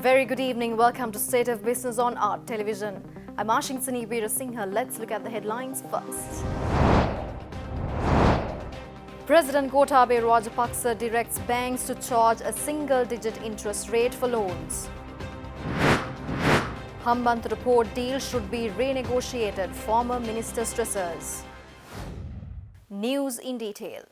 Very good evening. Welcome to State of Business on Art Television. I'm Ashinsani Veerasinghe. Let's look at the headlines first. President Gotabaya Rajapaksa directs banks to charge a single-digit interest rate for loans. Hambantota port deal should be renegotiated, former minister stresses. News in detail.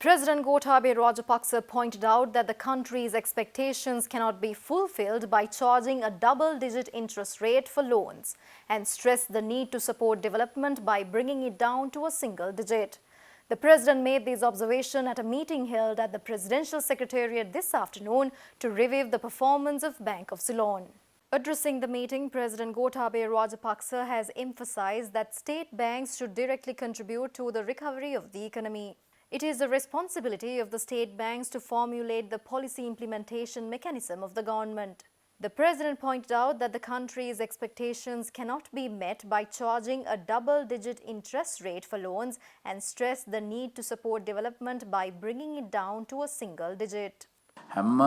President Gotabaya Rajapaksa pointed out that the country's expectations cannot be fulfilled by charging a double-digit interest rate for loans and stressed the need to support development by bringing it down to a single digit. The president made this observation at a meeting held at the Presidential Secretariat this afternoon to review the performance of Bank of Ceylon. Addressing the meeting, President Gotabaya Rajapaksa has emphasized that state banks should directly contribute to the recovery of the economy. It is the responsibility of the state banks to formulate the policy implementation mechanism of the government. The president pointed out that the country's expectations cannot be met by charging a double-digit interest rate for loans and stressed the need to support development by bringing it down to a single digit. හැම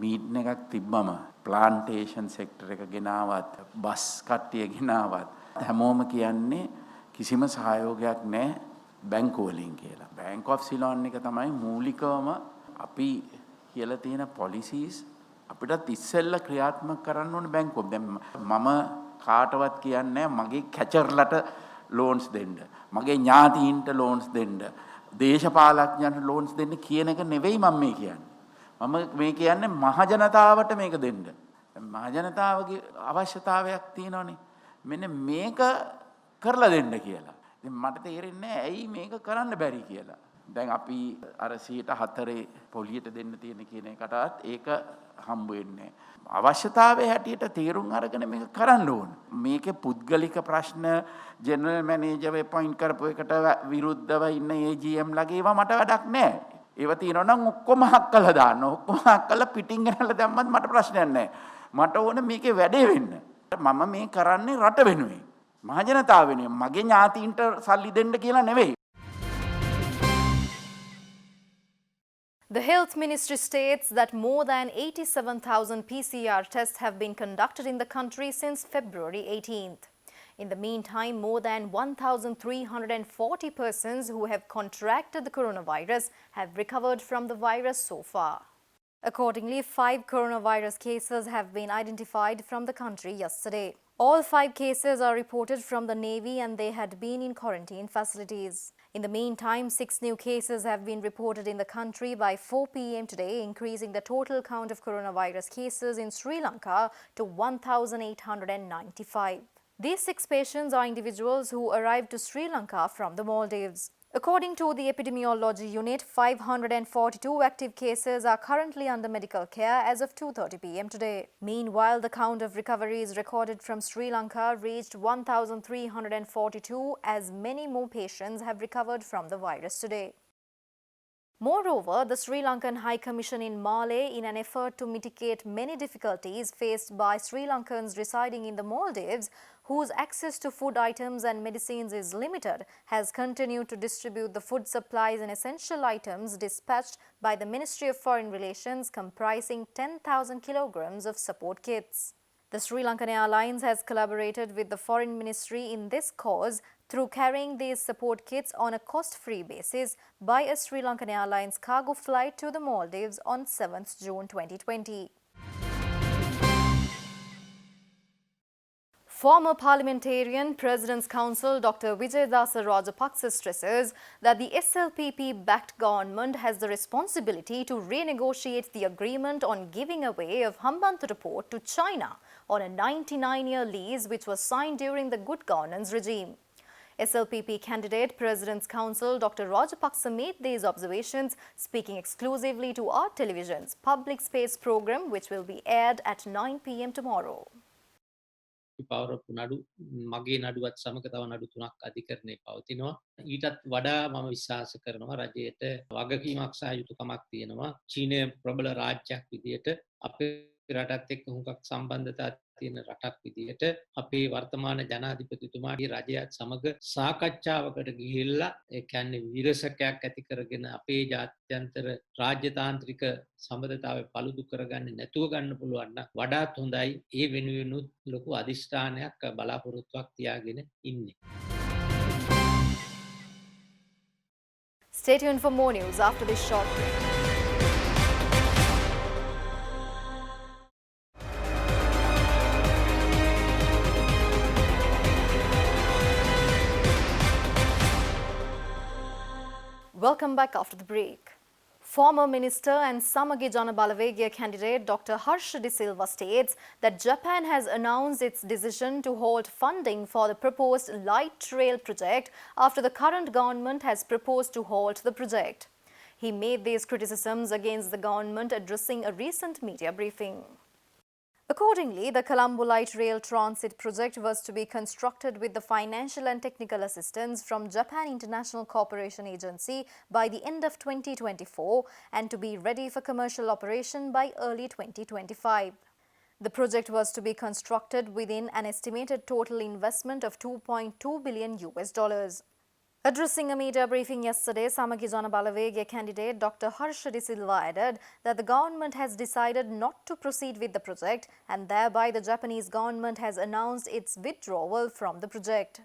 meeting එකක් තිබ්බම plantation sector එක ගෙනාවත් bus කට්ටිය ගෙනාවත් හැමෝම කියන්නේ කිසිම සහයෝගයක් නැහැ බැංකු වලින් කියලා. බැංක් ඔෆ් සිලෝන් එක තමයි මූලිකවම අපි කියලා තියෙන පොලිසිස් අපිටත් ඉස්සෙල්ලා ක්‍රියාත්මක කරන්න ඕනේ බැංකුව. දැන් මම කාටවත් කියන්නේ මගේ කැචර්ලට ලෝන්ස් දෙන්න. මගේ ඥාතීන්ට ලෝන්ස් දෙන්න. දේශපාලඥයන්ට ලෝන්ස් දෙන්න කියන එක නෙවෙයි මම මේ කියන්නේ. මම මේ කියන්නේ මහජනතාවට මේක දෙන්න. මහජනතාවගේ අවශ්‍යතාවයක් තියෙනවනේ. මෙන්න මේක කරලා දෙන්න කියලා. ඉතින් මට තේරෙන්නේ නැහැ ඇයි මේක කරන්න බැරි කියලා. දැන් අපි අර 104 පොලියට දෙන්න තියෙන කියන එකටත් ඒක හම්බ වෙන්නේ අවශ්‍යතාවයේ හැටියට තීරුම් අරගෙන මේක කරන්න ඕන. මේකේ පුද්ගලික ප්‍රශ්න ජෙනරල් මැනේජර් අපොයින්ට් කරපු එකට විරුද්ධව ඉන්න AGM ලගේ ඒවා මට වැඩක් නැහැ. ඒවා තියෙනවා නම් ඔක්කොම හක් කළා දාන්න. ඔක්කොම හක් කළා පිටින් ගෙනල්ලා දැම්මත් මට ප්‍රශ්නයක් නැහැ. මට ඕනේ මේකේ වැඩේ වෙන්න. මම මේ කරන්නේ රට වෙනුවෙන්. මහජනතාව වෙනුවෙන්. මගේ ඥාතීන්ට සල්ලි දෙන්න කියලා නෙවෙයි. The Health Ministry states that more than 87,000 PCR tests have been conducted in the country since February 18th. In the meantime, more than 1,340 persons who have contracted the coronavirus have recovered from the virus so far. Accordingly, 5 coronavirus cases have been identified from the country yesterday. All 5 cases are reported from the Navy and they had been in quarantine facilities. In the meantime, 6 new cases have been reported in the country by 4 p.m. today, increasing the total count of coronavirus cases in Sri Lanka to 1,895. These 6 patients are individuals who arrived to Sri Lanka from the Maldives. According to the Epidemiology Unit, 542 active cases are currently under medical care as of 2:30 p.m. today. Meanwhile, the count of recoveries recorded from Sri Lanka reached 1,342 as many more patients have recovered from the virus today. Moreover, the Sri Lankan High Commission in Malé, in an effort to mitigate many difficulties faced by Sri Lankans residing in the Maldives, whose access to food items and medicines is limited, has continued to distribute the food supplies and essential items dispatched by the Ministry of Foreign Relations, comprising 10,000 kilograms of support kits. The Sri Lankan Airlines has collaborated with the Foreign Ministry in this cause through carrying these support kits on a cost-free basis by a Sri Lankan Airlines cargo flight to the Maldives on 7th June 2020. Former parliamentarian, President's Counsel Dr. Wijayadasa Rajapaksa stresses that the SLPP-backed government has the responsibility to renegotiate the agreement on giving away of Hambantota port to China on a 99-year lease which was signed during the good governance regime. SLPP candidate President's Counsel Dr. Rajapaksa made these observations speaking exclusively to Art Television's Public Space program, which will be aired at 9 p.m. tomorrow. පවරපු නඩු මගේ නඩුවත් සමග තව නඩු 3ක් අධිකරණයේ පවතිනවා. ඊටත් වඩා මම විශ්වාස කරනවා රජයට වගකීමක් සහ යුතුකමක් තියෙනවා. චීනය ප්‍රබල රාජ්‍යයක් විදියට අපේ රටත් එක්ක හුඟක් සම්බන්ධතා තියෙන රටක් විදිහට අපේ වර්තමාන ජනාධිපතිතුමාගේ රජයත් සමග සාකච්ඡාවකට ගිහිල්ලා ඒ කියන්නේ විරසකයක් ඇති කරගෙන අපේ ජාත්‍යන්තර රාජ්‍යතාන්ත්‍රික සම්බන්ධතාවය paludu කරගන්නේ නැතුව ගන්න පුළුවන් නම් වඩාත් හොඳයි. ඒ වෙනුවෙනුත් ලොකු අදිෂ්ඨානයක් බලාපොරොත්තුවක් තියාගෙන ඉන්නේ. Stay tuned for more news after this short break. Welcome back after the break. Former Minister and Samagi Jana Balawegaya candidate Dr. Harsha De Silva states that Japan has announced its decision to halt funding for the proposed light rail project after the current government has proposed to halt the project. He made these criticisms against the government addressing a recent media briefing. Accordingly, the Colombo Light Rail Transit project was to be constructed with the financial and technical assistance from Japan International Cooperation Agency by the end of 2024 and to be ready for commercial operation by early 2025. The project was to be constructed within an estimated total investment of $2.2 billion. Addressing a media briefing yesterday, Samagi Jana Balawegaya candidate Dr. Harsha De Silva added that the government has decided not to proceed with the project and thereby the Japanese government has announced its withdrawal from the project.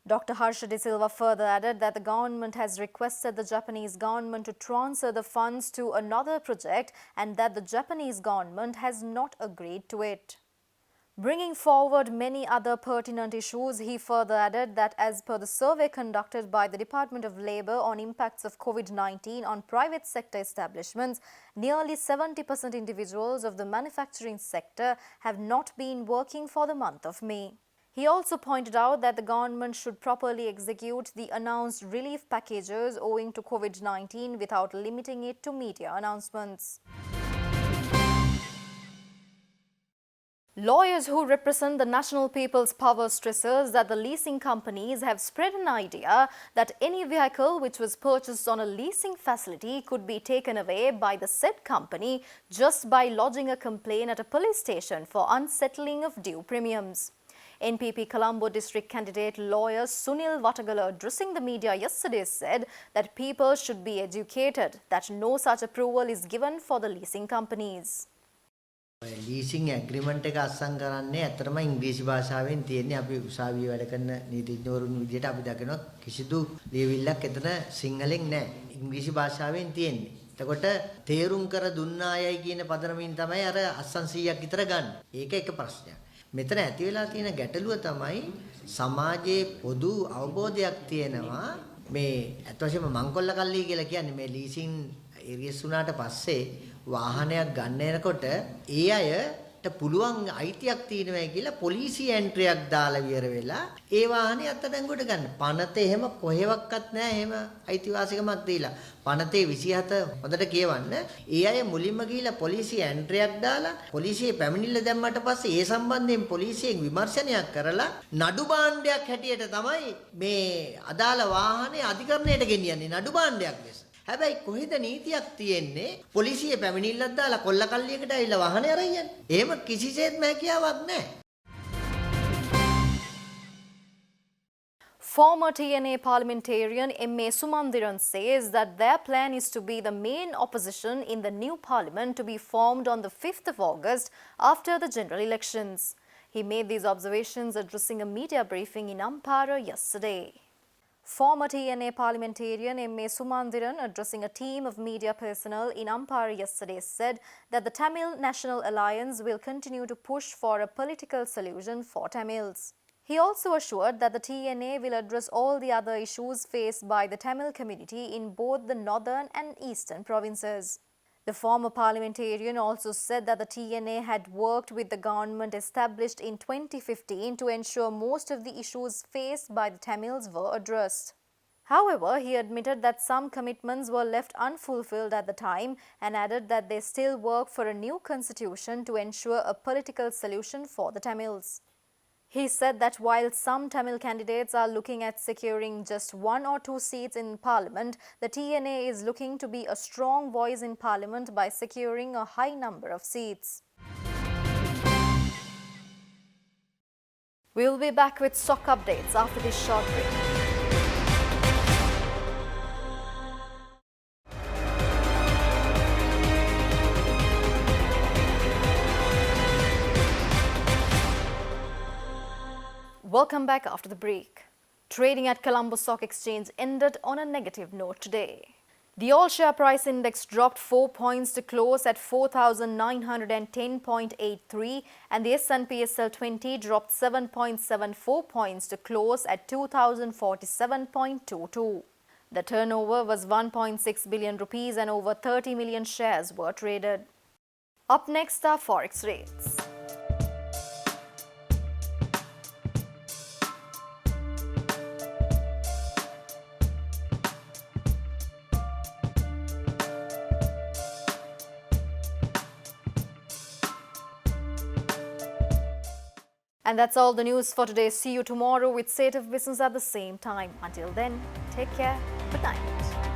Dr. Harsha De Silva further added that the government has requested the Japanese government to transfer the funds to another project and that the Japanese government has not agreed to it. Bringing forward many other pertinent issues, he further added that as per the survey conducted by the Department of Labour on impacts of COVID-19 on private sector establishments, nearly 70% individuals of the manufacturing sector have not been working for the month of May. He also pointed out that the government should properly execute the announced relief packages owing to COVID-19 without limiting it to media announcements. Lawyers who represent the National People's Power stresses that the leasing companies have spread an idea that any vehicle which was purchased on a leasing facility could be taken away by the said company just by lodging a complaint at a police station for unsettling of due premiums. NPP Colombo district candidate lawyer Sunil Watagala addressing the media yesterday said that people should be educated that no such approval is given for the leasing companies. Leasing agreement එක අත්සන් කරන්නේ ඇත්තටම ඉංග්‍රීසි භාෂාවෙන් තියෙන්නේ. අපි උසාවියේ වැඩ කරන නීතිඥවරුන් විදිහට අපි දකිනවා කිසිදු ලියවිල්ලක් එතන සිංහලෙන් නැහැ. ඉංග්‍රීසි භාෂාවෙන් තියෙන්නේ. එතකොට තේරුම් කර දුන්න අයයි කියන පදනමින් තමයි අර අත්සන් 100ක් විතර ගන්න. ඒක එක ප්‍රශ්නයක්. මෙතන ඇති වෙලා තියෙන ගැටලුව තමයි සමාජයේ පොදු අවබෝධයක් තියෙනවා මේ අත් වශයෙන්ම මංකොල්ල කල්ලි කියලා කියන්නේ මේ ලීසින් ඒරියස් උනාට පස්සේ වාහනයක් ගන්න යනකොට ඒ අයට පුළුවන් අයිතියක් තියෙනවා කියලා පොලිසිය එන්ට්‍රියක් දාලා විතර වෙලා ඒ වාහනේ අත්අඩංගුවට ගන්න. පනත එහෙම කොහෙවත් නැහැ එහෙම අයිතිවාසිකමක් දීලා. පනතේ 27 හොඳට කියවන්න. ඒ අය මුලින්ම ගිහිලා පොලිසිය එන්ට්‍රියක් දාලා පොලිසියේ පැමිණිල්ල දැම්මට පස්සේ ඒ සම්බන්ධයෙන් පොලිසියෙන් විමර්ශනයක් කරලා නඩු භාණ්ඩයක් හැටියට තමයි මේ අදාළ වාහනේ අධිකරණයට ගෙනියන්නේ නඩු භාණ්ඩයක් ලෙස. හැබැයි කොහෙද නීතියක් තියෙන්නේ පොලිසිය පැමිණිල්ලක් දාලා කොල්ල කල්ලියකට ඇවිල්ලා වාහනේ අරන් යන්නේ. එහෙම කිසිසේත්ම හැකියාවක් නැහැ. Former TNA parliamentarian M.A. Sumandiran says that their plan is to be the main opposition in the new parliament to be formed on the 5th of August after the general elections. He made these observations addressing a media briefing in Ampara yesterday. Former TNA parliamentarian M.A. Sumandiran, addressing a team of media personnel in Ampara yesterday, said that the Tamil National Alliance will continue to push for a political solution for Tamils. He also assured that the TNA will address all the other issues faced by the Tamil community in both the northern and eastern provinces. The former parliamentarian also said that the TNA had worked with the government established in 2015 to ensure most of the issues faced by the Tamils were addressed. However, he admitted that some commitments were left unfulfilled at the time and added that they still work for a new constitution to ensure a political solution for the Tamils. He said that while some Tamil candidates are looking at securing just 1 or 2 seats in parliament, the TNA is looking to be a strong voice in parliament by securing a high number of seats. We'll be back with stock updates after this short break. Welcome back after the break. Trading at Colombo Stock Exchange ended on a negative note today. The all-share price index dropped 4 points to close at 4,910.83 and the S&P SL 20 dropped 7.74 points to close at 2,047.22. The turnover was 1.6 billion rupees and over 30 million shares were traded. Up next are forex rates. And that's all the news for today. See you tomorrow with State of Business at the same time. Until then, take care. Good night.